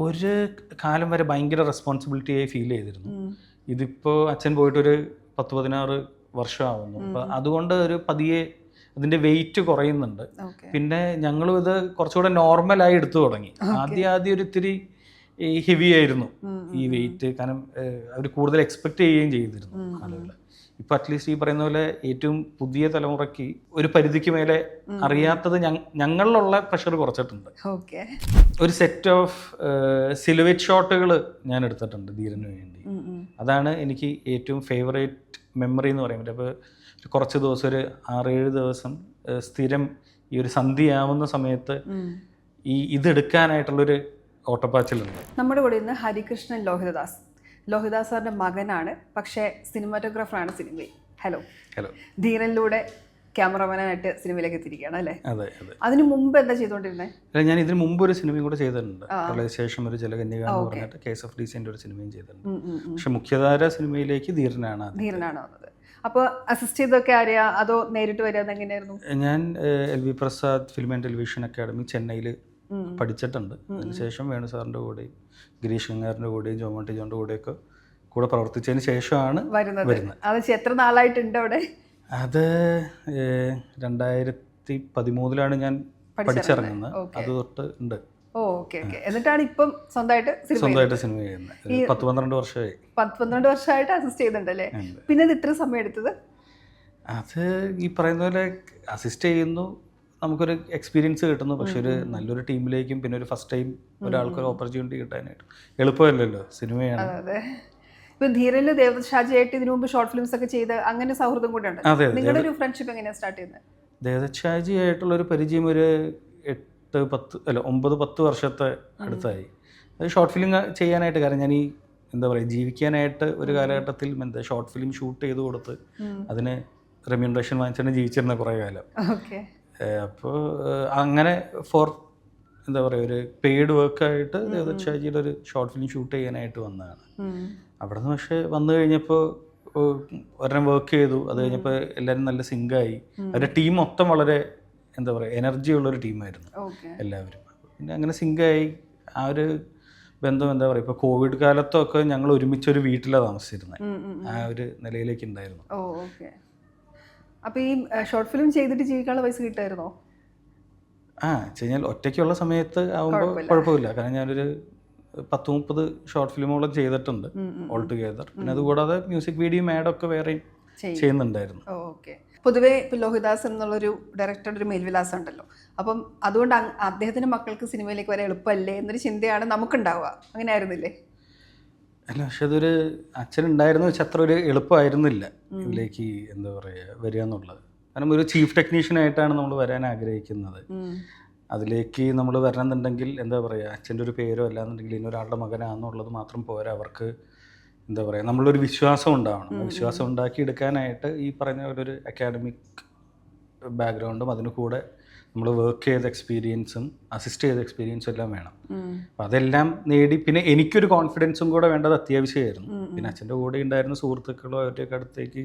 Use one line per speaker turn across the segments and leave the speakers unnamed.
ഒരു കാലം വരെ ഭയങ്കര റെസ്പോൺസിബിലിറ്റിയായി ഫീൽ ചെയ്തിരുന്നു. ഇതിപ്പോൾ അച്ഛൻ പോയിട്ടൊരു 10-16 വർഷമാവുന്നു. അപ്പോൾ അതുകൊണ്ട് ഒരു പതിയെ അതിൻ്റെ വെയിറ്റ് കുറയുന്നുണ്ട്. പിന്നെ ഞങ്ങളും ഇത് കുറച്ചുകൂടെ നോർമലായി എടുത്തു തുടങ്ങി. ആദ്യം ഒരു ഇത്തിരി ഹെവി ആയിരുന്നു ഈ വെയിറ്റ്, കാരണം അവർ കൂടുതൽ എക്സ്പെക്ട് ചെയ്യുകയും ചെയ്തിരുന്നു ആളുകൾ. ഇപ്പം അറ്റ്ലീസ്റ്റ് ഈ പറയുന്ന പോലെ ഏറ്റവും പുതിയ തലമുറയ്ക്ക് ഒരു പരിധിക്ക് മേലെ അറിയാത്തത് ഞങ്ങളിലുള്ള പ്രഷർ കുറച്ചിട്ടുണ്ട്. ഒരു സെറ്റ് ഓഫ് സിലുവേറ്റ് ഷോട്ടുകൾ ഞാൻ എടുത്തിട്ടുണ്ട് ധീരന് വേണ്ടി. അതാണ് എനിക്ക് ഏറ്റവും ഫേവറേറ്റ് മെമ്മറി എന്ന് പറയാൻ പറ്റും. അപ്പോൾ കുറച്ച് ദിവസം, ഒരു 6-7 ദിവസം സ്ഥിരം ഈ ഒരു സന്ധ്യയാവുന്ന സമയത്ത് ഇതെടുക്കാനായിട്ടുള്ളൊരു ഓട്ടപ്പാച്ചിലുണ്ട്.
നമ്മുടെ കൂടെ ഇന്ന് ഹരികൃഷ്ണൻ ലോഹിതദാസ്. ലോഹിതദാസ് സാറിൻ്റെ മകനാണ്, പക്ഷേ സിനിമാറ്റോഗ്രാഫറാണ് സിനിമയിൽ. ഹലോ. ധീരനിലൂടെ ക്യാമറമാനായിട്ട് സിനിമയിലേക്ക് എത്തിയിരിക്കുകയാണ് അല്ലേ?
അതെ അതെ.
അതിന് മുമ്പ് എന്താ ചെയ്തുകൊണ്ടിരുന്നത്?
ഞാൻ ഇതിന് മുമ്പ് ഒരു സിനിമയും കൂടെ ചെയ്തിട്ടുണ്ട്. ശേഷം ഒരു ജലകന്യക എന്ന് പറഞ്ഞിട്ട് KSFDC ഒരു സിനിമയും ചെയ്തിട്ടുണ്ട്. പക്ഷെ മുഖ്യധാര സിനിമയിലേക്ക് ധീരനാണ്
വന്നത്. അപ്പോൾ അസിസ്റ്റ് ചെയ്തൊക്കെ ആരെയാ, അതോ നേരിട്ട് വരാതെ എങ്ങനെയായിരുന്നു?
ഞാൻ LV Prasad film and television academy ചെന്നൈയിൽ പഠിച്ചിട്ടുണ്ട്. അതിനുശേഷം വേണു സാറിൻ്റെ കൂടെയും ഗിരീഷ് ഗംഗാറിൻ്റെ കൂടെയും ജോമോട്ടി ജോണിൻ്റെ കൂടെയൊക്കെ കൂടെ പ്രവർത്തിച്ചതിന് ശേഷമാണ് വരുന്നത്.
അത് എത്ര നാളായിട്ടുണ്ട് അവിടെ?
അത് 2013 ഞാൻ പഠിച്ചിറങ്ങുന്നത്. അത് തൊട്ട് ഉണ്ട്.
എന്നിട്ടാണ് ഇപ്പം സ്വന്തമായിട്ട്
സിനിമ ചെയ്യുന്നത്. 10-12 വർഷമായി.
12 വർഷമായിട്ട് അസിസ്റ്റ് ചെയ്യുന്നുണ്ടല്ലേ? പിന്നെ ഇത് ഇത്ര സമയം എടുത്തത്?
അത് ഈ പറയുന്ന പോലെ അസിസ്റ്റ് ചെയ്യുന്നു, നമുക്കൊരു എക്സ്പീരിയൻസ് കിട്ടുന്നു. പക്ഷെ ഒരു നല്ലൊരു ടീമിലേക്കും പിന്നെ ഒരു ഫസ്റ്റ് ടൈം ഒരാൾക്കൊരു ഓപ്പർച്യൂണിറ്റി കിട്ടാനായിട്ട് എളുപ്പമല്ലല്ലോ, സിനിമയാണ്.
ഇപ്പം ധീരനിൽ ദേവദത്ത് ഷാജിയായിട്ട് ഇതിനു മുമ്പ് ഷോർട്ട് ഫിലിംസ് ഒക്കെ ചെയ്ത് അങ്ങനെ സൗഹൃദം കൂടെ ഉണ്ട്. നിങ്ങളുടെ ഒരു ഫ്രണ്ട്ഷിപ്പ് എങ്ങനെയാണ് സ്റ്റാർട്ട് ചെയ്യുന്നത്?
ദേവദത്ത് ഷാജിയായിട്ടുള്ളൊരു പരിചയം ഒരു 9-10 വർഷത്തെ അടുത്തായി. അത് ഷോർട്ട് ഫിലിം ചെയ്യാനായിട്ട്, കാരണം ഞാൻ ഈ എന്താ പറയുക, ജീവിക്കാനായിട്ട് ഒരു കാലഘട്ടത്തിൽ ഷോർട്ട് ഫിലിം ഷൂട്ട് ചെയ്ത് കൊടുത്ത് അതിന് റെമ്യൂണറേഷൻ വാങ്ങിച്ചാണ് ജീവിച്ചിരുന്ന കുറേ കാലം. അപ്പോൾ അങ്ങനെ എന്താ പറയുക, ഒരു പെയ്ഡ് വർക്കായിട്ട് ദേവദത്ത് ഷാജിയുടെ ഒരു ഷോർട്ട് ഫിലിം ഷൂട്ട് ചെയ്യാനായിട്ട് വന്നതാണ്. അവിടെ നിന്ന് പക്ഷേ വന്നു കഴിഞ്ഞപ്പോൾ ഒരെണ്ണം വർക്ക് ചെയ്തു. അത് കഴിഞ്ഞപ്പോൾ എല്ലാവരും നല്ല സിങ്കായി. അവരുടെ ടീം മൊത്തം വളരെ എന്താ പറയുക, എനർജി ഉള്ളൊരു ടീമായിരുന്നു എല്ലാവരും. പിന്നെ അങ്ങനെ സിങ്കായി ആ ഒരു ബന്ധം എന്താ പറയുക, ഇപ്പോൾ കോവിഡ് കാലത്തൊക്കെ ഞങ്ങൾ ഒരുമിച്ചൊരു വീട്ടിലാണ് താമസിച്ചിരുന്നത്. ആ ഒരു നിലയിലേക്ക് ഉണ്ടായിരുന്നു.
അപ്പോൾ ഈ ഷോർട്ട് ഫിലിം ചെയ്തിട്ട് ജീവിക്കാനുള്ള പൈസ കിട്ടായിരുന്നോ?
വെച്ചുകഴിഞ്ഞാൽ ഒറ്റയ്ക്കുള്ള സമയത്ത് ആകുമ്പോൾ കുഴപ്പമില്ല. കാരണം ഞാനൊരു 10-30 ഷോർട്ട് ഫിലിമോളം ചെയ്തിട്ടുണ്ട് ഓൾ ടുഗെദർ. പിന്നെ അതുകൂടാതെ മ്യൂസിക് വീഡിയോ ആഡൊക്കെ വേറെയും ചെയ്യുന്നുണ്ടായിരുന്നു.
പൊതുവേ ഇപ്പോൾ ലോഹിതദാസ് എന്നുള്ളൊരു ഡയറക്ടറുടെ ഒരു മേൽവിലാസം ഉണ്ടല്ലോ. അപ്പം അതുകൊണ്ട് അദ്ദേഹത്തിൻ്റെ മക്കൾക്ക് സിനിമയിലേക്ക് വരാൻ എളുപ്പമല്ലേ എന്നൊരു ചിന്തയാണ് നമുക്കുണ്ടാവുക. അങ്ങനെ ആയിരുന്നില്ലേ?
അല്ല, പക്ഷെ അതൊരു അച്ഛനുണ്ടായിരുന്നു വെച്ചാൽ അത്ര ഒരു എളുപ്പമായിരുന്നില്ല ഇതിലേക്ക് എന്താ പറയുക വരിക എന്നുള്ളത്. കാരണം ഒരു ചീഫ് ടെക്നീഷ്യനായിട്ടാണ് നമ്മൾ വരാൻ ആഗ്രഹിക്കുന്നത്. അതിലേക്ക് നമ്മൾ വരണമെന്നുണ്ടെങ്കിൽ എന്താ പറയുക, അച്ഛൻ്റെ ഒരു പേരോ അല്ലാന്നുണ്ടെങ്കിൽ ഇന്നൊരാളുടെ മകനാണെന്നുള്ളത് മാത്രം പോരാ. അവർക്ക് എന്താ പറയുക, നമ്മളൊരു വിശ്വാസം ഉണ്ടാവണം. വിശ്വാസം ഉണ്ടാക്കിയെടുക്കാനായിട്ട് ഈ പറഞ്ഞ ഒരു അക്കാഡമിക് ബാക്ക്ഗ്രൗണ്ടും അതിന് കൂടെ നമ്മൾ വർക്ക് ചെയ്ത എക്സ്പീരിയൻസും അസിസ്റ്റ് ചെയ്ത എക്സ്പീരിയൻസും എല്ലാം വേണം. അപ്പം അതെല്ലാം നേടി പിന്നെ എനിക്കൊരു കോൺഫിഡൻസും കൂടെ വേണ്ടത് അത്യാവശ്യമായിരുന്നു. പിന്നെ അച്ഛൻ്റെ കൂടെ ഉണ്ടായിരുന്ന സുഹൃത്തുക്കളോ അവരുടെയൊക്കെ അടുത്തേക്ക്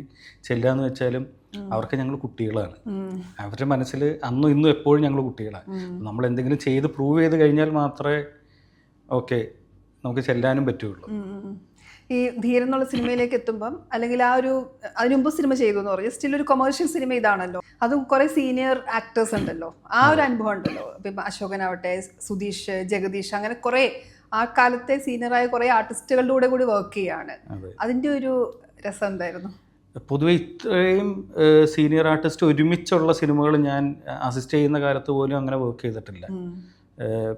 ചെല്ലാന്ന് വെച്ചാലും അവർക്ക് ഞങ്ങൾ കുട്ടികളാണ്. അവരുടെ മനസ്സിൽ അന്നും ഇന്നും എപ്പോഴും ഞങ്ങൾ കുട്ടികളാണ്. നമ്മൾ എന്തെങ്കിലും ചെയ്ത് പ്രൂവ് ചെയ്ത് കഴിഞ്ഞാൽ മാത്രമേ നമുക്ക് ചെല്ലാനും പറ്റുള്ളൂ.
ഈ ധീരൻ എന്നുള്ള സിനിമയിലേക്ക് എത്തുമ്പം, അല്ലെങ്കിൽ ആ ഒരു അതിന് മുമ്പ് സിനിമ ചെയ്തു എന്ന് പറഞ്ഞു, സ്റ്റിൽ ഒരു കൊമേഴ്ഷ്യൽ സിനിമ ഇതാണല്ലോ. അതും കുറേ സീനിയർ ആക്ടേഴ്സ് ഉണ്ടല്ലോ, ആ ഒരു അനുഭവം ഉണ്ടല്ലോ. ഇപ്പം അശോകനാവട്ടെ, സുധീഷ്, ജഗദീഷ്, അങ്ങനെ കുറേ ആ കാലത്തെ സീനിയറായ കുറേ ആർട്ടിസ്റ്റുകളുടെ കൂടി വർക്ക് ചെയ്യാണ്. അതിൻ്റെ ഒരു രസം എന്തായിരുന്നു?
പൊതുവെ ഇത്രയും സീനിയർ ആർട്ടിസ്റ്റ് ഒരുമിച്ചുള്ള സിനിമകൾ ഞാൻ അസിസ്റ്റ് ചെയ്യുന്ന കാലത്ത് പോലും അങ്ങനെ വർക്ക് ചെയ്തിട്ടില്ല.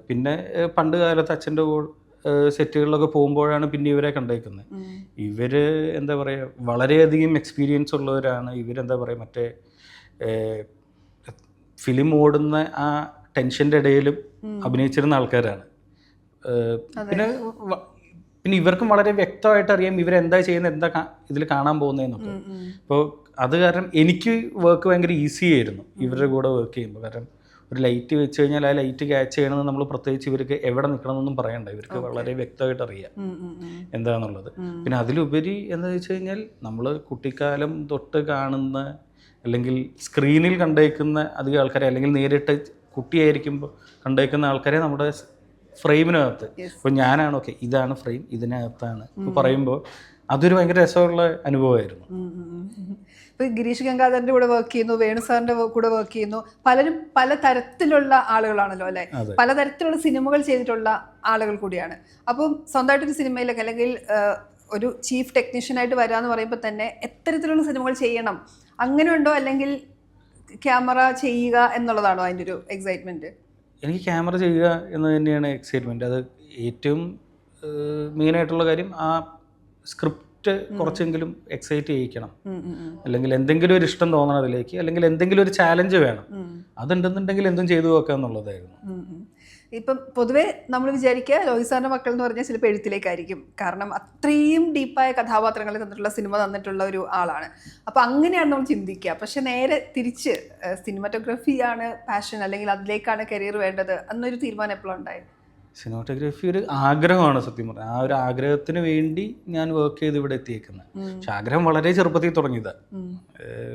പിന്നെ പണ്ട് കാലത്ത് അച്ഛൻ്റെ കൂടെ സെറ്റുകളിലൊക്കെ പോകുമ്പോഴാണ് പിന്നെ ഇവരെ കണ്ടേക്കുന്നത്. ഇവർ എന്താ പറയുക, വളരെയധികം എക്സ്പീരിയൻസ് ഉള്ളവരാണ്. ഇവരെന്താ പറയുക, മറ്റേ ഫിലിം ഓടുന്ന ആ ടെൻഷൻ്റെ ഇടയിലും അഭിനയിച്ചിരുന്ന ആൾക്കാരാണ്. പിന്നെ ഇവർക്കും വളരെ വ്യക്തമായിട്ട് അറിയാം ഇവരെന്താ ചെയ്യുന്നത്, എന്താ ഇതിൽ കാണാൻ പോകുന്നതെന്നൊക്കെ. അപ്പോൾ അത് കാരണം എനിക്ക് വർക്ക് ഭയങ്കര ഈസി ആയിരുന്നു ഇവരുടെ കൂടെ വർക്ക് ചെയ്യുമ്പോൾ. കാരണം ഒരു ലൈറ്റ് വെച്ച് കഴിഞ്ഞാൽ ആ ലൈറ്റ് ക്യാച്ച് ചെയ്യണമെന്ന് നമ്മൾ പ്രത്യേകിച്ച് ഇവർക്ക് എവിടെ നിൽക്കണമെന്നൊന്നും പറയണ്ട. ഇവർക്ക് വളരെ വ്യക്തമായിട്ട് അറിയാം എന്താണെന്നുള്ളത്. പിന്നെ അതിലുപരി എന്താ വെച്ച് കഴിഞ്ഞാൽ നമ്മൾ കുട്ടിക്കാലം തൊട്ട് കാണുന്ന അല്ലെങ്കിൽ സ്ക്രീനിൽ കണ്ടേക്കുന്ന അധികം ആൾക്കാരെ, അല്ലെങ്കിൽ നേരിട്ട് കുട്ടിയായിരിക്കുമ്പോൾ കണ്ടേക്കുന്ന ആൾക്കാരെ നമ്മുടെ ഫ്രെയിമിനകത്ത്. ഇപ്പോൾ ഞാനാണ് ഓക്കെ ഇതാണ് ഫ്രെയിം, ഇതിനകത്താണ് ഇപ്പോൾ പറയുമ്പോൾ അതൊരു ഭയങ്കര രസമുള്ള അനുഭവമായിരുന്നു.
ഇപ്പൊ ഗിരീഷ് ഗംഗാധരന്റെ കൂടെ വർക്ക് ചെയ്യുന്നു, വേണു സാറിന്റെ കൂടെ വർക്ക് ചെയ്യുന്നു, പലരും പല തരത്തിലുള്ള ആളുകളാണല്ലോ അല്ലെ, പലതരത്തിലുള്ള സിനിമകൾ ചെയ്തിട്ടുള്ള ആളുകൾ കൂടിയാണ്. അപ്പം സ്വന്തമായിട്ടൊരു സിനിമയിലൊക്കെ അല്ലെങ്കിൽ ഒരു ചീഫ് ടെക്നീഷ്യനായിട്ട് വരാന്ന് പറയുമ്പോൾ തന്നെ എത്തരത്തിലുള്ള സിനിമകൾ ചെയ്യണം അങ്ങനെ ഉണ്ടോ, അല്ലെങ്കിൽ ക്യാമറ ചെയ്യുക എന്നുള്ളതാണോ അതിൻ്റെ ഒരു എക്സൈറ്റ്മെന്റ്?
എനിക്ക് ക്യാമറ ചെയ്യുക എന്ന് തന്നെയാണ് എക്സൈറ്റ്മെന്റ്. അത് ഏറ്റവും മെയിനായിട്ടുള്ള കാര്യം ആ സ്ക്രിപ്റ്റ് കുറച്ചെങ്കിലും എക്സൈറ്റ് ചെയ്യിക്കണം, അല്ലെങ്കിൽ എന്തെങ്കിലും ഒരു ഇഷ്ടം തോന്നണം അതിലേക്ക്, അല്ലെങ്കിൽ എന്തെങ്കിലും ഒരു ചാലഞ്ച് വേണം. അതുണ്ടെന്നുണ്ടെങ്കിൽ എന്തും ചെയ്തു നോക്കുക എന്നുള്ളതായിരുന്നു.
ഇപ്പം പൊതുവെ നമ്മൾ വിചാരിക്കുക ലോഹിത് സാറിന്റെ മക്കൾ എന്ന് പറഞ്ഞാൽ ചിലപ്പോൾ എഴുത്തിലേക്കായിരിക്കും, കാരണം അത്രയും ഡീപ്പായ കഥാപാത്രങ്ങൾ തന്നിട്ടുള്ള സിനിമ തന്നിട്ടുള്ള ഒരു ആളാണ്. അപ്പം അങ്ങനെയാണ് നമ്മൾ ചിന്തിക്കുക. പക്ഷെ നേരെ തിരിച്ച് സിനിമാറ്റോഗ്രഫിയാണ് പാഷൻ, അല്ലെങ്കിൽ അതിലേക്കാണ് കരിയർ വേണ്ടത് എന്നൊരു തീരുമാനം എപ്പോഴും ഉണ്ടായത്?
സിനിമാറ്റോഗ്രാഫി ഒരു ആഗ്രഹമാണ് സത്യം പറഞ്ഞാൽ. ആ ഒരു ആഗ്രഹത്തിന് വേണ്ടി ഞാൻ വർക്ക് ചെയ്ത് ഇവിടെ എത്തിയേക്കുന്നത്. പക്ഷെ ആഗ്രഹം വളരെ ചെറുപ്പത്തിൽ തുടങ്ങിയതാണ്.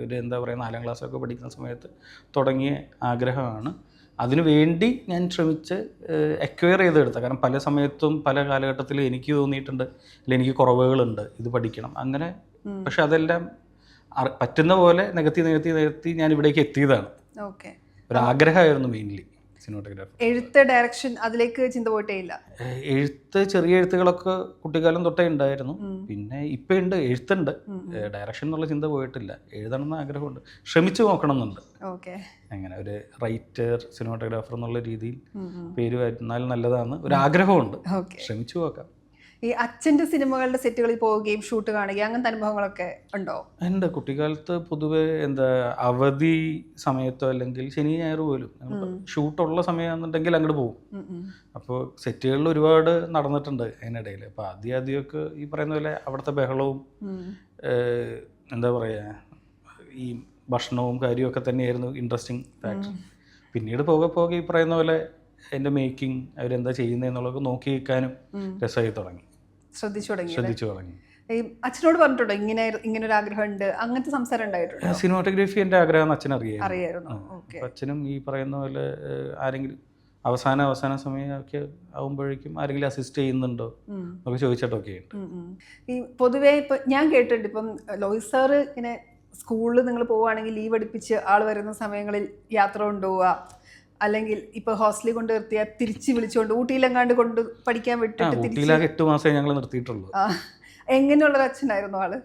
ഒരു എന്താ പറയുക 4ാം ക്ലാസ്സൊക്കെ പഠിക്കുന്ന സമയത്ത് തുടങ്ങിയ ആഗ്രഹമാണ്. അതിനു വേണ്ടി ഞാൻ ശ്രമിച്ച് എക്വയർ ചെയ്തെടുത്ത. കാരണം പല സമയത്തും പല കാലഘട്ടത്തിലും എനിക്ക് തോന്നിയിട്ടുണ്ട് അല്ലെങ്കിൽ എനിക്ക് കുറവുകളുണ്ട്, ഇത് പഠിക്കണം അങ്ങനെ. പക്ഷെ അതെല്ലാം പറ്റുന്ന പോലെ നികത്തി ഞാൻ ഇവിടേക്ക് എത്തിയതാണ്.
ഓക്കെ,
ഒരു ആഗ്രഹമായിരുന്നു മെയിൻലി സിനിമാറ്റോഗ്രാഫി.
എഴുത്ത്, ഡയറക്ഷൻ അതിലേക്ക് ചിന്ത പോയിട്ടേ ഇല്ല?
എഴുത്ത് ചെറിയ എഴുത്തുകളൊക്കെ കുട്ടിക്കാലം തൊട്ടേ ഉണ്ടായിരുന്നു. പിന്നെ ഇപ്പം ഉണ്ട്, എഴുത്തുണ്ട്. ഡയറക്ഷൻ എന്നുള്ള ചിന്ത പോയിട്ടില്ല. എഴുതണമെന്ന് ആഗ്രഹമുണ്ട്, ശ്രമിച്ചു നോക്കണം എന്നുണ്ട്. അങ്ങനെ ഒരു റൈറ്റർ, സിനിമാറ്റോഗ്രാഫർ എന്നുള്ള രീതിയിൽ പേര് വരുന്നാൽ നല്ലതാണ് ഒരു ആഗ്രഹമുണ്ട്. ശ്രമിച്ചു നോക്കാം.
ഈ അച്ഛൻ്റെ സിനിമകളുടെ സെറ്റുകളിൽ പോവുകയും ഷൂട്ട് കാണുകയും അങ്ങനത്തെ അനുഭവങ്ങളൊക്കെ ഉണ്ടോ?
ഉണ്ട്. കുട്ടിക്കാലത്ത് പൊതുവെ എന്താ അവധി സമയത്തോ അല്ലെങ്കിൽ ശനി ഞായർ പോലും ഷൂട്ടുള്ള സമയമാണെന്നുണ്ടെങ്കിൽ അങ്ങോട്ട് പോകും. അപ്പോൾ സെറ്റുകളിൽ ഒരുപാട് നടന്നിട്ടുണ്ട് അതിനിടയിൽ. അപ്പോൾ ആദ്യമൊക്കെ ഈ പറയുന്ന പോലെ അവിടുത്തെ ബഹളവും എന്താ പറയുക ഈ ഭക്ഷണവും കാര്യമൊക്കെ തന്നെയായിരുന്നു ഇൻട്രസ്റ്റിംഗ് ഫാക്ടർ. പിന്നീട് പോകെ ഈ പറയുന്ന പോലെ എൻ്റെ മേക്കിംഗ്, അവരെന്താ ചെയ്യുന്നതെന്നുള്ളതൊക്കെ നോക്കി നിൽക്കാനും രസമായി തുടങ്ങി, ശ്രദ്ധിച്ചു തുടങ്ങി.
അച്ഛനോട് പറഞ്ഞിട്ടുണ്ടോ ഇങ്ങനെ ഒരു ആഗ്രഹം ഉണ്ട്, അങ്ങനത്തെ സംസാരം ഉണ്ടായിട്ടുണ്ടോ?
സിനിമാറ്റോഗ്രാഫി എൻ്റെ ആഗ്രഹം അച്ഛൻ
അറിയായിരുന്നു.
അച്ഛനും ഈ പറയുന്ന പോലെ ആരെങ്കിലും അവസാന സമയമൊക്കെ ആകുമ്പോഴേക്കും ആരെങ്കിലും അസിസ്റ്റ് ചെയ്യുന്നുണ്ടോ എന്നൊക്കെ ചോദിച്ചിട്ടൊക്കെ ഉണ്ട്.
ഈ പൊതുവേ ഇപ്പം ഞാൻ കേട്ടിട്ടുണ്ട്, ഇപ്പം ലോഹിത് സാറ് ഇങ്ങനെ സ്കൂളിൽ നിങ്ങൾ പോവുകയാണെങ്കിൽ ലീവ് എടുപ്പിച്ച് ആൾ വരുന്ന സമയങ്ങളിൽ യാത്ര കൊണ്ടുപോവുക, അല്ലെങ്കിൽ ഇപ്പൊ ഹോസ്റ്റലിൽ കൊണ്ട് നിർത്തിയാൽ തിരിച്ച് വിളിച്ചുകൊണ്ട് ഊട്ടിയിലെങ്ങാണ്ട് കൊണ്ട് പഠിക്കാൻ വിട്ടിട്ട്
8 മാസമേ ഞങ്ങൾ നിർത്തിയിട്ടുള്ളൂ.
എങ്ങനെയുള്ളൊരു അച്ഛനായിരുന്നു ആള്?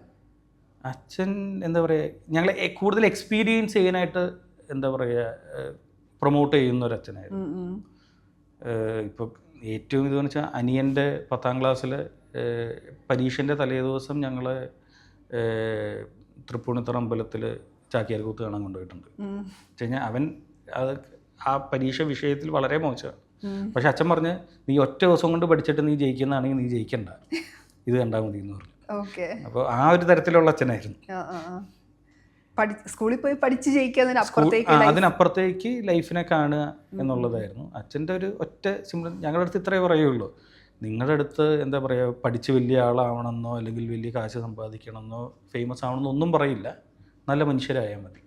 അച്ഛൻ എന്താ പറയുക, ഞങ്ങളെ കൂടുതൽ എക്സ്പീരിയൻസ് ചെയ്യാനായിട്ട് എന്താ പറയുക പ്രൊമോട്ട് ചെയ്യുന്ന ഒരു അച്ഛനായിരുന്നു. ഇപ്പോൾ ഏറ്റവും ഇതെന്ന് വെച്ചാൽ അനിയൻ്റെ 10ാം ക്ലാസ്സിൽ പരീക്ഷൻ്റെ തലേ ദിവസം ഞങ്ങളെ തൃപ്പൂണിത്തുറ അമ്പലത്തിൽ ചാക്യാർകൂത്ത് കാണാൻ കൊണ്ടുപോയിട്ടുണ്ട്. വെച്ച് കഴിഞ്ഞാൽ അവൻ അത് ആ പരീക്ഷ വിഷയത്തിൽ വളരെ മോശമാണ്. പക്ഷെ അച്ഛൻ പറഞ്ഞ് നീ ഒറ്റ ദിവസം കൊണ്ട് പഠിച്ചിട്ട് നീ ജയിക്കുന്നതാണെങ്കിൽ നീ ജയിക്കണ്ട, ഇത് കണ്ടാൽ മതി എന്ന് പറഞ്ഞു. അപ്പോൾ ആ ഒരു തരത്തിലുള്ള അച്ഛനായിരുന്നു.
സ്കൂളിൽ പോയി പഠിച്ച് ജയിക്കുക,
അതിനപ്പുറത്തേക്ക് ലൈഫിനെ കാണുക എന്നുള്ളതായിരുന്നു അച്ഛൻ്റെ ഒരു ഒറ്റ സിമ്പിൾ. ഞങ്ങളുടെ അടുത്ത് ഇത്രയേ പറയുള്ളൂ, നിങ്ങളുടെ അടുത്ത് എന്താ പറയുക പഠിച്ച് വലിയ ആളാവണമെന്നോ അല്ലെങ്കിൽ വലിയ കാശ് സമ്പാദിക്കണമെന്നോ ഫേമസ് ആവണമെന്നോ ഒന്നും പറയില്ല, നല്ല മനുഷ്യരായാൽ മതി.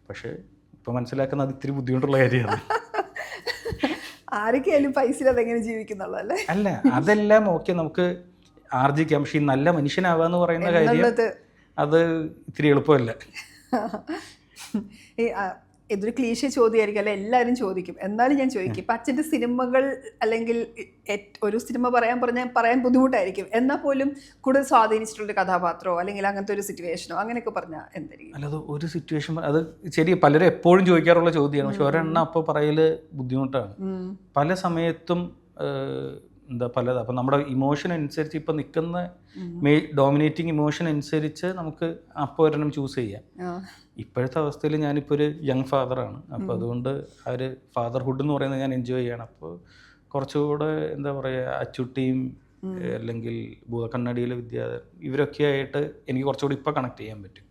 പക്ഷേ ഇപ്പോൾ മനസ്സിലാക്കുന്നത് അത് ഇത്തിരി ബുദ്ധിമുട്ടുള്ള കാര്യമാണ്.
ആരൊക്കെയായാലും പൈസ അതെങ്ങനെ ജീവിക്കുന്നുള്ളതല്ലേ?
അല്ല, അതെല്ലാം ഓക്കെ നമുക്ക് ആർജിക്കാം. പക്ഷേ ഈ നല്ല മനുഷ്യനാവുക എന്ന് പറയുന്ന കാര്യം അത് ഇത്തിരി എളുപ്പമല്ല.
ഇതൊരു ക്ലീശ ചോദ്യമായിരിക്കും, അല്ലെ? എല്ലാവരും ചോദിക്കും, എന്നാലും ഞാൻ ചോദിക്കും. ഇപ്പം അച്ഛൻ്റെ സിനിമകൾ അല്ലെങ്കിൽ ഒരു സിനിമ പറയാൻ ബുദ്ധിമുട്ടായിരിക്കും, എന്നാൽ പോലും കൂടുതൽ സ്വാധീനിച്ചിട്ടുള്ള കഥാപാത്രമോ അല്ലെങ്കിൽ അങ്ങനത്തെ ഒരു സിറ്റുവേഷനോ അങ്ങനെയൊക്കെ പറഞ്ഞാൽ എന്തായിരിക്കും?
അല്ലാതെ ഒരു സിറ്റുവേഷൻ അത് ശരി, പലരും എപ്പോഴും ചോദിക്കാറുള്ള ചോദ്യമാണ്. പക്ഷെ ഒരെണ്ണം അപ്പോൾ പറയൽ ബുദ്ധിമുട്ടാണ്. പല സമയത്തും എന്താ പലത്. അപ്പം നമ്മുടെ ഇമോഷൻ അനുസരിച്ച് ഇപ്പം നിൽക്കുന്ന ഡോമിനേറ്റിംഗ് ഇമോഷൻ അനുസരിച്ച് നമുക്ക് അപ്പോൾ ഒരെണ്ണം ചൂസ് ചെയ്യാം. ഇപ്പോഴത്തെ അവസ്ഥയിൽ ഞാനിപ്പോൾ ഒരു യങ് ഫാദറാണ്. അപ്പോൾ അതുകൊണ്ട് ആ ഒരു ഫാദർഹുഡ് എന്ന് പറയുന്നത് ഞാൻ എൻജോയ് ചെയ്യണം. അപ്പോൾ കുറച്ചുകൂടെ എന്താ പറയുക അച്ചുട്ടിയും അല്ലെങ്കിൽ ഭൂതക്കണ്ണടിയിലെ വിദ്യാധരൻ ഇവരൊക്കെ ആയിട്ട് എനിക്ക് കുറച്ചുകൂടി ഇപ്പോൾ കണക്ട് ചെയ്യാൻ പറ്റും.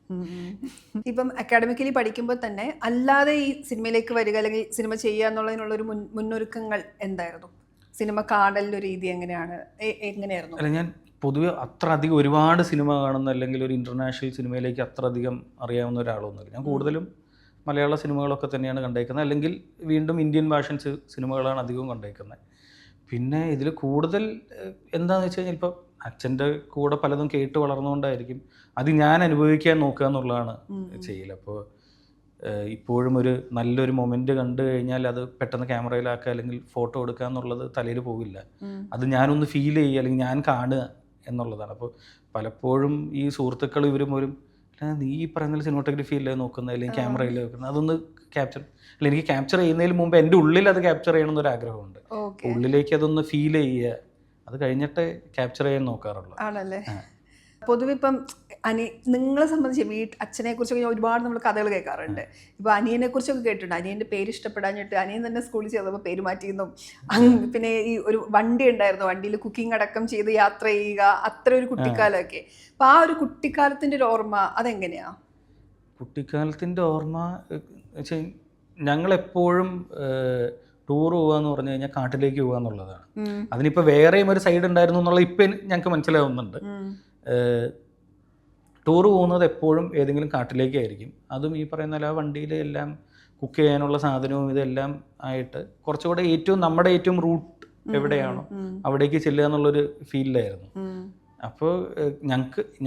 ഇപ്പം അക്കാഡമിക്കലി പഠിക്കുമ്പോൾ തന്നെ അല്ലാതെ ഈ സിനിമയിലേക്ക് വരിക അല്ലെങ്കിൽ സിനിമ ചെയ്യുക എന്നുള്ളതിനുള്ളൊരു മുന്നൊരുക്കങ്ങൾ എന്തായിരുന്നു? സിനിമ കാണലിൻ്റെ രീതി എങ്ങനെയായിരുന്നു?
അല്ല, ഞാൻ പൊതുവെ അത്ര അധികം ഒരുപാട് സിനിമ കാണുന്ന അല്ലെങ്കിൽ ഒരു ഇൻ്റർനാഷണൽ സിനിമയിലേക്ക് അത്ര അധികം അറിയാവുന്ന ഒരാളൊന്നുമില്ല. ഞാൻ കൂടുതലും മലയാള സിനിമകളൊക്കെ തന്നെയാണ് കണ്ടേക്കുന്നത്, അല്ലെങ്കിൽ വീണ്ടും ഇന്ത്യൻ ഭാഷൻ സിനിമകളാണ് അധികവും കണ്ടേക്കുന്നത്. പിന്നെ ഇതിൽ കൂടുതൽ എന്താണെന്ന് വെച്ച് കഴിഞ്ഞാൽ ഇപ്പോൾ അച്ഛൻ്റെ കൂടെ പലതും കേട്ട് വളർന്നുകൊണ്ടായിരിക്കും അത് ഞാൻ അനുഭവിക്കാൻ നോക്കുക എന്നുള്ളതാണ് ചെയ്യൽ. അപ്പോൾ ഇപ്പോഴും ഒരു നല്ലൊരു മൊമെൻ്റ് കണ്ടു കഴിഞ്ഞാൽ അത് പെട്ടെന്ന് ക്യാമറയിലാക്കുക അല്ലെങ്കിൽ ഫോട്ടോ എടുക്കുക എന്നുള്ളത് തലയിൽ പോകില്ല. അത് ഞാനൊന്ന് ഫീൽ ചെയ്യുക അല്ലെങ്കിൽ ഞാൻ കാണുക എന്നുള്ളതാണ്. അപ്പോൾ പലപ്പോഴും ഈ സുഹൃത്തുക്കൾ ഇവരും ഒരു നീ ഈ പറയുന്ന സിനിമാറ്റോഗ്രഫി അല്ലേ നോക്കുന്നത് അല്ലെങ്കിൽ ക്യാമറയിൽ നോക്കുന്നത്, അതൊന്ന് ക്യാപ്ചർ അല്ല എനിക്ക് ക്യാപ്ചർ ചെയ്യുന്നതിന് മുമ്പ് എൻ്റെ ഉള്ളിൽ അത് ക്യാപ്ചർ ചെയ്യണമെന്നൊരു ആഗ്രഹമുണ്ട്. ഉള്ളിലേക്ക് അതൊന്ന് ഫീൽ ചെയ്യുക, അത് കഴിഞ്ഞിട്ട് ക്യാപ്ചർ ചെയ്യാൻ നോക്കാറുള്ളൂ.
ആണല്ലേ. പൊതുവെ ഇപ്പം നിങ്ങളെ സംബന്ധിച്ച് അച്ഛനെ കുറിച്ചൊക്കെ ഒരുപാട് നമ്മൾ കഥകൾ കേൾക്കാറുണ്ട്. ഇപ്പോൾ അനിയനെ കുറിച്ചൊക്കെ കേട്ടിട്ടുണ്ട്. അനിയൻ്റെ പേര് ഇഷ്ടപ്പെടാഞ്ഞിട്ട് അനിയൻ തന്നെ സ്കൂളിൽ ചേർന്നപ്പോൾ പേര് മാറ്റിയെന്നും പിന്നെ ഈ ഒരു വണ്ടി ഉണ്ടായിരുന്നു, വണ്ടിയിൽ കുക്കിംഗ് അടക്കം ചെയ്ത് യാത്ര ചെയ്യുക, അത്ര ഒരു കുട്ടിക്കാലമൊക്കെ. അപ്പോൾ ആ ഒരു കുട്ടിക്കാലത്തിൻ്റെ ഒരു ഓർമ്മ അതെങ്ങനെയാ?
കുട്ടിക്കാലത്തിൻ്റെ ഓർമ്മ വെച്ചാൽ ഞങ്ങളെപ്പോഴും ടൂർ പോകാന്ന് പറഞ്ഞു കഴിഞ്ഞാൽ കാട്ടിലേക്ക് പോകുക എന്നുള്ളതാണ്. അതിനിപ്പോൾ വേറെയും ഒരു സൈഡ് ഉണ്ടായിരുന്നു എന്നുള്ളത് ഇപ്പം ഞങ്ങൾക്ക് മനസ്സിലാവുന്നുണ്ട്. ടൂർ പോകുന്നത് എപ്പോഴും ഏതെങ്കിലും കാട്ടിലേക്കായിരിക്കും. അതും ഈ പറയുന്ന പോലെ ആ വണ്ടിയിൽ എല്ലാം കുക്ക് ചെയ്യാനുള്ള സാധനവും ഇതെല്ലാം ആയിട്ട് കുറച്ചുകൂടെ നമ്മുടെ ഏറ്റവും റൂട്ട് എവിടെയാണോ അവിടേക്ക് ചെല്ലുക എന്നുള്ളൊരു ഫീലിലായിരുന്നു. അപ്പോൾ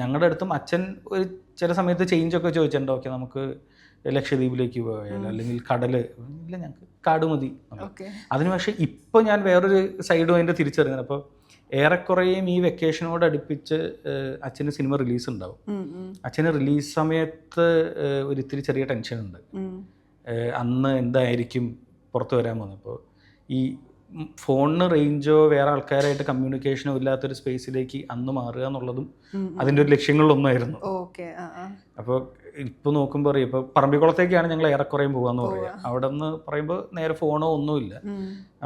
ഞങ്ങളുടെ അടുത്തും അച്ഛൻ ഒരു ചില സമയത്ത് ചേഞ്ചൊക്കെ ചോദിച്ചിട്ടുണ്ട്. ഓക്കെ നമുക്ക് ലക്ഷദ്വീപിലേക്ക് പോയാലോ അല്ലെങ്കിൽ കടൽ ഇല്ല, ഞങ്ങൾക്ക് കാട് മതി. അതിന് പക്ഷേ ഇപ്പോൾ ഞാൻ വേറൊരു സൈഡും അതിൻ്റെ തിരിച്ചറിയുന്നത്. അപ്പോൾ ഏറെക്കുറേയും ഈ വെക്കേഷനോട് അടുപ്പിച്ച് അച്ഛന് സിനിമ റിലീസ് ഉണ്ടാവും. അച്ഛന് റിലീസ് സമയത്ത് ഒരു ഇത്തിരി ചെറിയ ടെൻഷനുണ്ട്. അന്ന് എന്തായിരിക്കും പുറത്തു വരാൻ പോകുന്നത്. അപ്പോൾ ഈ ഫോണിന് റേഞ്ചോ വേറെ ആൾക്കാരായിട്ട് കമ്മ്യൂണിക്കേഷനോ ഇല്ലാത്തൊരു സ്പേസിലേക്ക് അന്ന് മാറുക എന്നുള്ളതും അതിൻ്റെ ഒരു ലക്ഷ്യങ്ങളിലൊന്നായിരുന്നു. അപ്പോൾ ഇപ്പോൾ നോക്കുമ്പോൾ അറിയാം, ഇപ്പോൾ പറമ്പിക്കുളത്തേക്കാണ് ഞങ്ങൾ ഏറെക്കുറേയും പോകാമെന്ന് പറയുക. അവിടെ നിന്ന് പറയുമ്പോൾ നേരെ ഫോണോ ഒന്നുമില്ല.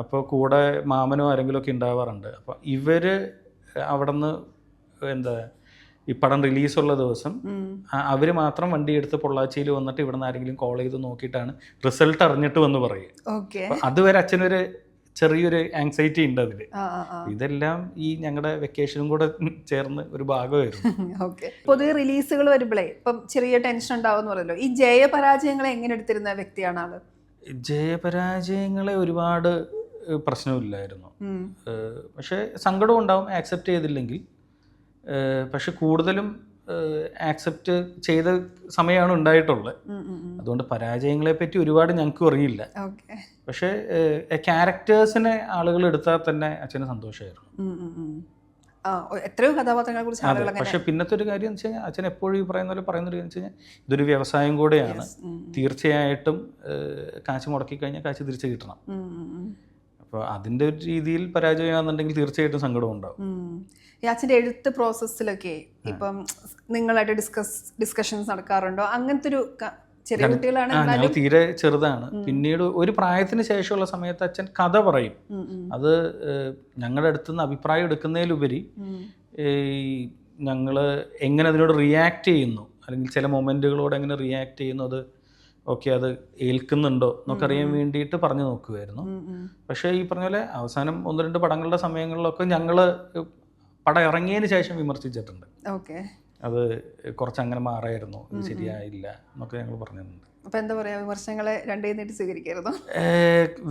അപ്പോൾ കൂടെ മാമനോ ആരെങ്കിലും ഒക്കെ ഉണ്ടാവാറുണ്ട്. അപ്പോൾ ഇവർ അവിടെ നിന്ന് ഈ പടം റിലീസുള്ള ദിവസം അവർ മാത്രം വണ്ടി എടുത്ത് പൊള്ളാച്ചിയിൽ വന്നിട്ട് ഇവിടെ നിന്ന് ആരെങ്കിലും കോൾ ചെയ്ത് നോക്കിയിട്ടാണ് റിസൾട്ട് അറിഞ്ഞിട്ട് വന്ന് പറയുക. അതുവരെ അച്ഛനൊരു ചെറിയൊരു ആങ്സൈറ്റി ഉണ്ട് അതിൽ. ഇതെല്ലാം ഈ ഞങ്ങളുടെ വെക്കേഷനും കൂടെ ചേർന്ന് ഒരു ഭാഗമായിരുന്നു.
പൊതുവെ റിലീസുകൾ വരുമ്പോഴേ ഇപ്പം ചെറിയ ടെൻഷൻ ഉണ്ടാവുമെന്ന് പറയല്ലോ. ഈ ജയപരാജയങ്ങളെ എങ്ങനെ എടുത്തിരുന്ന വ്യക്തിയാണ് ആള്?
ജയപരാജയങ്ങളെ ഒരുപാട് പ്രശ്നമില്ലായിരുന്നു. പക്ഷെ സങ്കടം ഉണ്ടാവും ആക്സെപ്റ്റ് ചെയ്തില്ലെങ്കിൽ. പക്ഷെ കൂടുതലും ആക്സെപ്റ്റ് ചെയ്ത സമയമാണ് ഉണ്ടായിട്ടുള്ളത്. അതുകൊണ്ട് പരാജയങ്ങളെ പറ്റി ഒരുപാട് ഞങ്ങൾക്കും അറിയില്ല. പക്ഷേ ക്യാരക്ടേഴ്സിനെ ആളുകൾ എടുത്താൽ തന്നെ അച്ഛന് സന്തോഷമായിരുന്നു.
എത്രയോ കഥാപാത്രങ്ങളെ കുറിച്ച്.
പക്ഷെ പിന്നത്തെ ഒരു കാര്യം എന്ന് വെച്ച് കഴിഞ്ഞാൽ അച്ഛൻ എപ്പോഴും ഈ പറയുന്നൊരു കാര്യം വെച്ച് കഴിഞ്ഞാൽ ഇതൊരു വ്യവസായം കൂടെയാണ്. തീർച്ചയായിട്ടും കാശ് മുടക്കി കഴിഞ്ഞാൽ കാശ് തിരിച്ചു കിട്ടണം. അപ്പോൾ അതിൻ്റെ ഒരു രീതിയിൽ പരാജയമാണെന്നുണ്ടെങ്കിൽ തീർച്ചയായിട്ടും സങ്കടം ഉണ്ടാവും.
ഈ അച്ഛൻ്റെ എഴുത്ത് പ്രോസസ്സിലൊക്കെ ഇപ്പം നിങ്ങളായിട്ട് ഡിസ്കഷൻസ് നടക്കാറുണ്ടോ? അങ്ങനത്തെ ഒരു ചെറിയ കുട്ടികളാണ്,
ഞങ്ങൾ തീരെ ചെറുതാണ്. പിന്നീട് ഒരു പ്രായത്തിന് ശേഷമുള്ള സമയത്ത് അച്ഛൻ കഥ പറയും. അത് ഞങ്ങളുടെ അടുത്ത് നിന്ന് അഭിപ്രായം എടുക്കുന്നതിലുപരി ഞങ്ങൾ എങ്ങനെ അതിനോട് റിയാക്ട് ചെയ്യുന്നു അല്ലെങ്കിൽ ചില മൊമെൻറ്റുകളോട് എങ്ങനെ റിയാക്ട് ചെയ്യുന്നു, അത് ഓക്കെ അത് ഏൽക്കുന്നുണ്ടോ എന്നൊക്കെ അറിയാൻ വേണ്ടിയിട്ട് പറഞ്ഞു നോക്കുമായിരുന്നു. പക്ഷേ ഈ പറഞ്ഞ പോലെ അവസാനം 1-2 പടങ്ങളുടെ സമയങ്ങളിലൊക്കെ ഞങ്ങൾ പടം ഇറങ്ങിയതിന് ശേഷം വിമർശിച്ചിട്ടുണ്ട്. അത് കുറച്ചങ്ങനെ മാറായിരുന്നു, ഇത് ശരിയായില്ല എന്നൊക്കെ ഞങ്ങൾ പറഞ്ഞിട്ടുണ്ട്.
അപ്പോൾ എന്താ പറയുക, വിമർശനങ്ങളെ രണ്ടേ നീട്ടി സ്വീകരിക്കരുത്?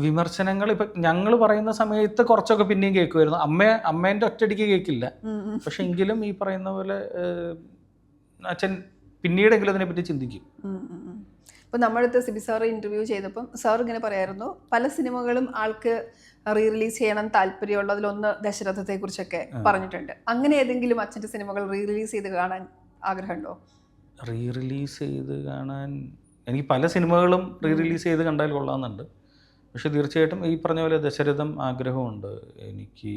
വിമർശനങ്ങൾ ഇപ്പം ഞങ്ങൾ പറയുന്ന സമയത്ത് കുറച്ചൊക്കെ പിന്നെയും കേൾക്കുമായിരുന്നു. അമ്മേൻ്റെ ഒറ്റയടിക്ക് കേൾക്കില്ല. പക്ഷെ എങ്കിലും ഈ പറയുന്ന പോലെ അച്ഛൻ പിന്നീടെങ്കിലും അതിനെപ്പറ്റി ചിന്തിക്കും.
ഇപ്പോൾ നമ്മളടുത്ത് സിബി സാർ ഇൻ്റർവ്യൂ ചെയ്തപ്പം സാർ ഇങ്ങനെ പറയായിരുന്നു, പല സിനിമകളും ആൾക്ക് റിലീസ് ചെയ്യണം താല്പര്യമുള്ള അതിലൊന്ന് ദശരഥത്തെക്കുറിച്ചൊക്കെ പറഞ്ഞിട്ടുണ്ട്. അങ്ങനെ ഏതെങ്കിലും അച്ഛൻ്റെ സിനിമകൾ റിലീസ് ചെയ്ത് കാണാൻ ആഗ്രഹമുണ്ടോ?
റിലീസ് ചെയ്ത് കാണാൻ എനിക്ക് പല സിനിമകളും റിലീസ് ചെയ്ത് കണ്ടാൽ കൊള്ളാമെന്നുണ്ട്. പക്ഷെ തീർച്ചയായിട്ടും ഈ പറഞ്ഞ പോലെ ദശരഥം ആഗ്രഹമുണ്ട്, എനിക്ക്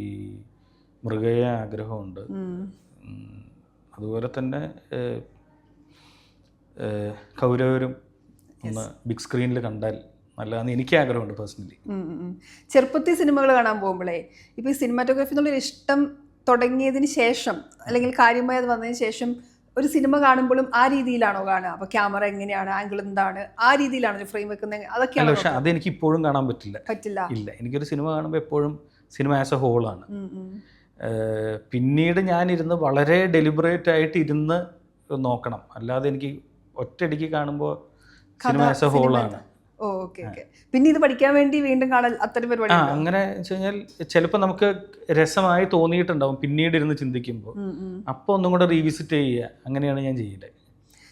മൃഗയ ആഗ്രഹമുണ്ട്. അതുപോലെ തന്നെ കൗരവരും ഒന്ന് ബിഗ് സ്ക്രീനിൽ കണ്ടാൽ നല്ലതാണെന്ന് എനിക്ക് ആഗ്രഹമുണ്ട് പേഴ്സണലി.
ചെറുപ്പത്തിൽ സിനിമകൾ കാണാൻ പോകുമ്പോഴേ ഇപ്പോൾ ഈ സിനിമാറ്റോഗ്രാഫി എന്നുള്ളൊരു ഇഷ്ടം തുടങ്ങിയതിന് ശേഷം അല്ലെങ്കിൽ കാര്യമായി അത് വന്നതിന് ശേഷം ഒരു സിനിമ കാണുമ്പോഴും ആ രീതിയിലാണോ കാണുക? അപ്പോൾ ക്യാമറ എങ്ങനെയാണ്, ആംഗിൾ എന്താണ്, ആ രീതിയിലാണോ ഫ്രെയിം വെക്കുന്നത്? അതൊക്കെയാണ്.
പക്ഷെ അതെനിക്ക് ഇപ്പോഴും കാണാൻ പറ്റില്ല. ഇല്ല, എനിക്കൊരു സിനിമ കാണുമ്പോൾ എപ്പോഴും സിനിമ ആസ് എ ഹോളാണ്. പിന്നീട് ഞാനിരുന്ന് വളരെ ഡെലിബറേറ്റ് ആയിട്ട് ഇരുന്ന് നോക്കണം. അല്ലാതെ എനിക്ക് ഒറ്റയടിക്ക് കാണുമ്പോൾ സിനിമ ആസ് എ ഹോളാണ്.
Okay okay. പിന്നെ ഇത് പഠിക്കാൻ വേണ്ടി വീണ്ടും കാണാൻ അത്തരം പരിപാടി
അങ്ങനെ വെച്ച് കഴിഞ്ഞാൽ ചിലപ്പോൾ നമുക്ക് രസമായി തോന്നിയിട്ടുണ്ടാവും പിന്നീട് ഇരുന്ന് ചിന്തിക്കുമ്പോൾ, അപ്പോൾ ഒന്നും കൂടെ റീവിസിറ്റ് ചെയ്യുക, അങ്ങനെയാണ് ഞാൻ ചെയ്യല്.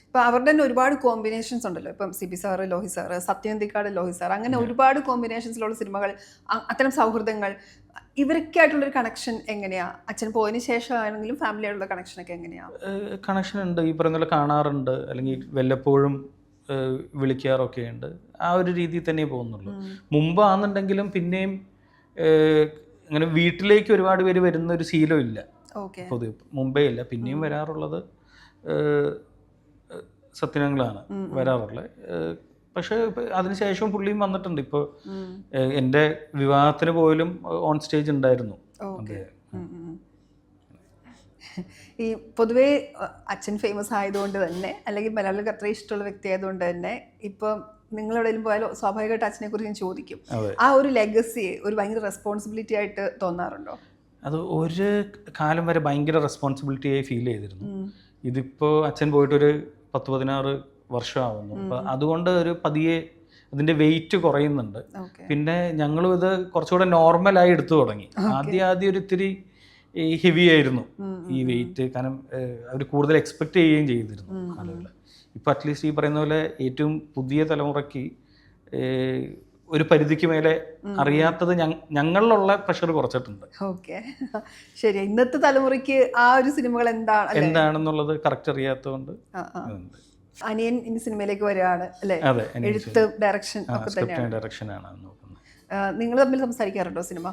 ഇപ്പം അവരുടെ തന്നെ ഒരുപാട് കോമ്പിനേഷൻസ് ഉണ്ടല്ലോ. ഇപ്പം CP sir, Lohi sir, Sathyan Anthikad Lohi sir, അങ്ങനെ ഒരുപാട് കോമ്പിനേഷൻസിലുള്ള സിനിമകൾ, അത്തരം സൗഹൃദങ്ങൾ, ഇവരൊക്കെ ആയിട്ടുള്ളൊരു കണക്ഷൻ എങ്ങനെയാ? അച്ഛൻ പോയതിന് ശേഷം ആണെങ്കിലും ഫാമിലി ആയിട്ടുള്ള കണക്ഷനൊക്കെ എങ്ങനെയാ?
കണക്ഷൻ ഉണ്ട്, ഈ പറയുന്ന പോലെ കാണാറുണ്ട്, അല്ലെങ്കിൽ വല്ലപ്പോഴും വിളിക്കാറൊക്കെ ഉണ്ട്. ആ ഒരു രീതിയിൽ തന്നെ പോകുന്നുള്ളൂ. മുമ്പാണെന്നുണ്ടെങ്കിലും പിന്നെയും അങ്ങനെ വീട്ടിലേക്ക് ഒരുപാട് പേര് വരുന്ന ഒരു ശീലം ഇല്ല പൊതുവെ, മുമ്പേ ഇല്ല. പിന്നെയും വരാറുള്ളത് സത്യനങ്ങളാണ് വരാറുള്ളത്. പക്ഷേ അതിനുശേഷം പുള്ളിയും വന്നിട്ടുണ്ട്. ഇപ്പോൾ എൻ്റെ വിവാഹത്തിന് പോലും ഓൺ സ്റ്റേജ് ഉണ്ടായിരുന്നു.
ഈ പൊതുവേ അച്ഛൻ ഫേമസ് ആയതുകൊണ്ട് തന്നെ, അല്ലെങ്കിൽ മലയാളികൾക്ക് അത്ര ഇഷ്ടമുള്ള വ്യക്തി ആയതുകൊണ്ട് തന്നെ, ഇപ്പം നിങ്ങളെവിടെയും പോയാലും സ്വാഭാവികമായിട്ട് അച്ഛനെ കുറിച്ച് ഞാൻ ചോദിക്കും. ആ ഒരു ലെഗസിയെ ഒരു ഭയങ്കര റെസ്പോൺസിബിലിറ്റി ആയിട്ട് തോന്നാറുണ്ടോ?
അത് ഒരു കാലം വരെ ഭയങ്കര റെസ്പോൺസിബിലിറ്റി ആയി ഫീൽ ചെയ്തിരുന്നു. ഇതിപ്പോൾ അച്ഛൻ പോയിട്ടൊരു 10-16 വർഷമാവുന്നു. അപ്പം അതുകൊണ്ട് ഒരു പതിയെ അതിൻ്റെ വെയിറ്റ് കുറയുന്നുണ്ട്. പിന്നെ ഞങ്ങളും ഇത് കുറച്ചുകൂടെ നോർമലായി എടുത്തു തുടങ്ങി. ആദ്യം ഒരു ഇത്തിരി ഹെവി ആയിരുന്നു ഈ വെയിറ്റ്, കാരണം അവർ കൂടുതൽ എക്സ്പെക്ട് ചെയ്യുകയും ചെയ്തിരുന്നു ആളുകൾ. ഇപ്പോൾ അറ്റ്ലീസ്റ്റ് ഈ പറയുന്ന പോലെ ഏറ്റവും പുതിയ തലമുറയ്ക്ക് ഒരു പരിധിക്ക് മേലെ അറിയാത്തത് ഞങ്ങളിലുള്ള പ്രഷർ കുറച്ചിട്ടുണ്ട്.
ഓക്കെ, ശരി. ഇന്നത്തെ തലമുറയ്ക്ക് ആ ഒരു സിനിമകൾ
എന്താണെന്നുള്ളത് കറക്റ്റ് അറിയാത്തതുകൊണ്ട്.
അനിയൻ ഇനി സിനിമയിലേക്ക് വരികയാണ് അല്ലേ?
അതെ,
എഴുത്ത്, ഡയറക്ഷൻ ഒക്കെ തന്നെയാണ്.
ഡയറക്ഷനാണ് നോക്കുന്നത്.
നിങ്ങൾ തമ്മിൽ സംസാരിക്കാറുണ്ടോ സിനിമ?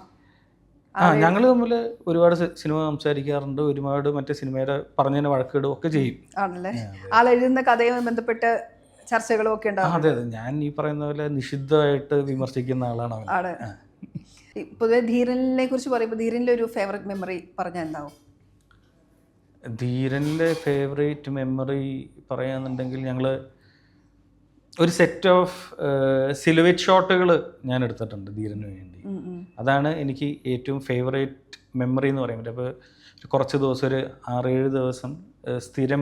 ഞങ്ങൾ തമ്മിൽ ഒരുപാട് സിനിമ സംസാരിക്കാറുണ്ട്. ഒരുപാട് മറ്റേ സിനിമയുടെ പറഞ്ഞതിന് വഴക്കിടും ഒക്കെ ചെയ്യും.
ആണല്ലേ? ആൾ എഴുതുന്ന കഥയുമായി ബന്ധപ്പെട്ട് ചർച്ചകളും ഒക്കെ ഉണ്ടാവും.
അതെ അതെ, ഞാൻ ഈ പറയുന്ന പോലെ നിഷിദ്ധമായിട്ട് വിമർശിക്കുന്ന ആളാണ് അവൻ.
പൊതുവെ ധീരനെ കുറിച്ച് പറയുമ്പോൾ ധീരനിലെ ഒരു ഫേവറേറ്റ് മെമ്മറി പറഞ്ഞാൽ എന്താവും?
ധീരനിലെ ഫേവറേറ്റ് മെമ്മറി പറയാന്നുണ്ടെങ്കിൽ, ഞങ്ങൾ ഒരു സെറ്റ് ഓഫ് സിലുവേറ്റ് ഷോട്ടുകൾ ഞാൻ എടുത്തിട്ടുണ്ട് ധീരന് വേണ്ടി. അതാണ് എനിക്ക് ഏറ്റവും ഫേവറേറ്റ് മെമ്മറി എന്ന് പറയുന്നത്. അപ്പോൾ കുറച്ച് ദിവസം, ഒരു 6-7 ദിവസം സ്ഥിരം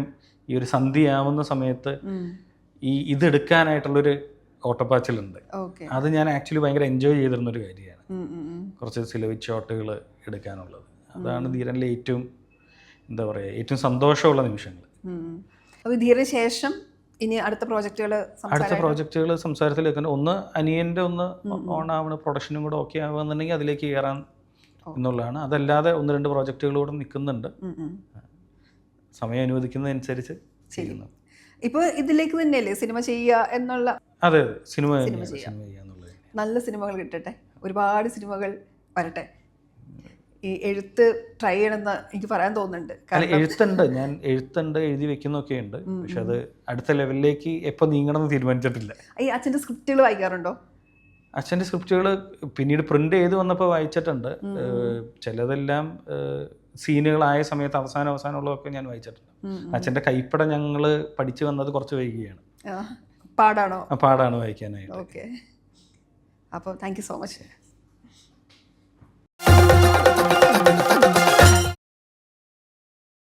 ഈ ഒരു സന്ധ്യയാവുന്ന സമയത്ത് ഇതെടുക്കാനായിട്ടുള്ളൊരു ഓട്ടപ്പാച്ചിലുണ്ട്. അത് ഞാൻ ആക്ച്വലി ഭയങ്കര എൻജോയ് ചെയ്തിരുന്നൊരു കാര്യമാണ്, കുറച്ച് സിലുവേറ്റ് ഷോട്ടുകൾ എടുക്കാനുള്ളത്. അതാണ് ധീരനിലെ ഏറ്റവും, എന്താ പറയുക, ഏറ്റവും സന്തോഷമുള്ള നിമിഷങ്ങൾ.
അപ്പോൾ ധീരന് ശേഷം ഇനി അടുത്ത പ്രോജക്റ്റുകൾ
സംസാരത്തിൽ വെക്കുന്നത്, ഒന്ന് അനിയൻ്റെ ഒന്ന് ഓണാവണ പ്രൊഡക്ഷനും കൂടെ ഓക്കെ ആവുകയെന്നുണ്ടെങ്കിൽ അതിലേക്ക് കയറാൻ എന്നുള്ളതാണ്. അതല്ലാതെ 1-2 പ്രോജക്റ്റുകൾ കൂടെ നിൽക്കുന്നുണ്ട്, സമയം അനുവദിക്കുന്നതനുസരിച്ച് ചെയ്യുന്നു.
ഇപ്പോൾ ഇതിലേക്ക് തന്നെയല്ലേ സിനിമ ചെയ്യുക എന്നുള്ള?
അതെ അതെ, സിനിമ ചെയ്യാന്നുള്ളത്.
നല്ല സിനിമകൾ കിട്ടട്ടെ, ഒരുപാട് സിനിമകൾ വരട്ടെ. ഈ എഴുത്ത് ട്രൈ ചെയ്യണമെന്ന് എനിക്ക് പറയാൻ തോന്നുന്നുണ്ട്.
ഞാൻ എഴുത്തുണ്ട്, എഴുതി വെക്കുന്നൊക്കെ ഉണ്ട്. പക്ഷെ അത് അടുത്ത ലെവലിലേക്ക് എപ്പോൾ നീങ്ങണമെന്ന് തീരുമാനിച്ചിട്ടില്ല.
ഈ അച്ഛൻ്റെ സ്ക്രിപ്റ്റുകൾ വായിക്കാറുണ്ടോ?
അച്ഛൻ്റെ സ്ക്രിപ്റ്റുകൾ പിന്നീട് പ്രിന്റ് ചെയ്ത് വന്നപ്പോൾ വായിച്ചിട്ടുണ്ട്. ചിലതെല്ലാം സീനുകളായ സമയത്ത് അവസാനമുള്ളതൊക്കെ ഞാൻ വായിച്ചിട്ടുണ്ട്. അച്ഛൻ്റെ കൈപ്പട ഞങ്ങൾ പഠിച്ചു വന്നത് കുറച്ച് വൈകിയാണ്.
പാടാണ്
വായിക്കാനായിട്ട്.
ഓക്കെ, അപ്പോൾ താങ്ക് യു സോ മച്ച്.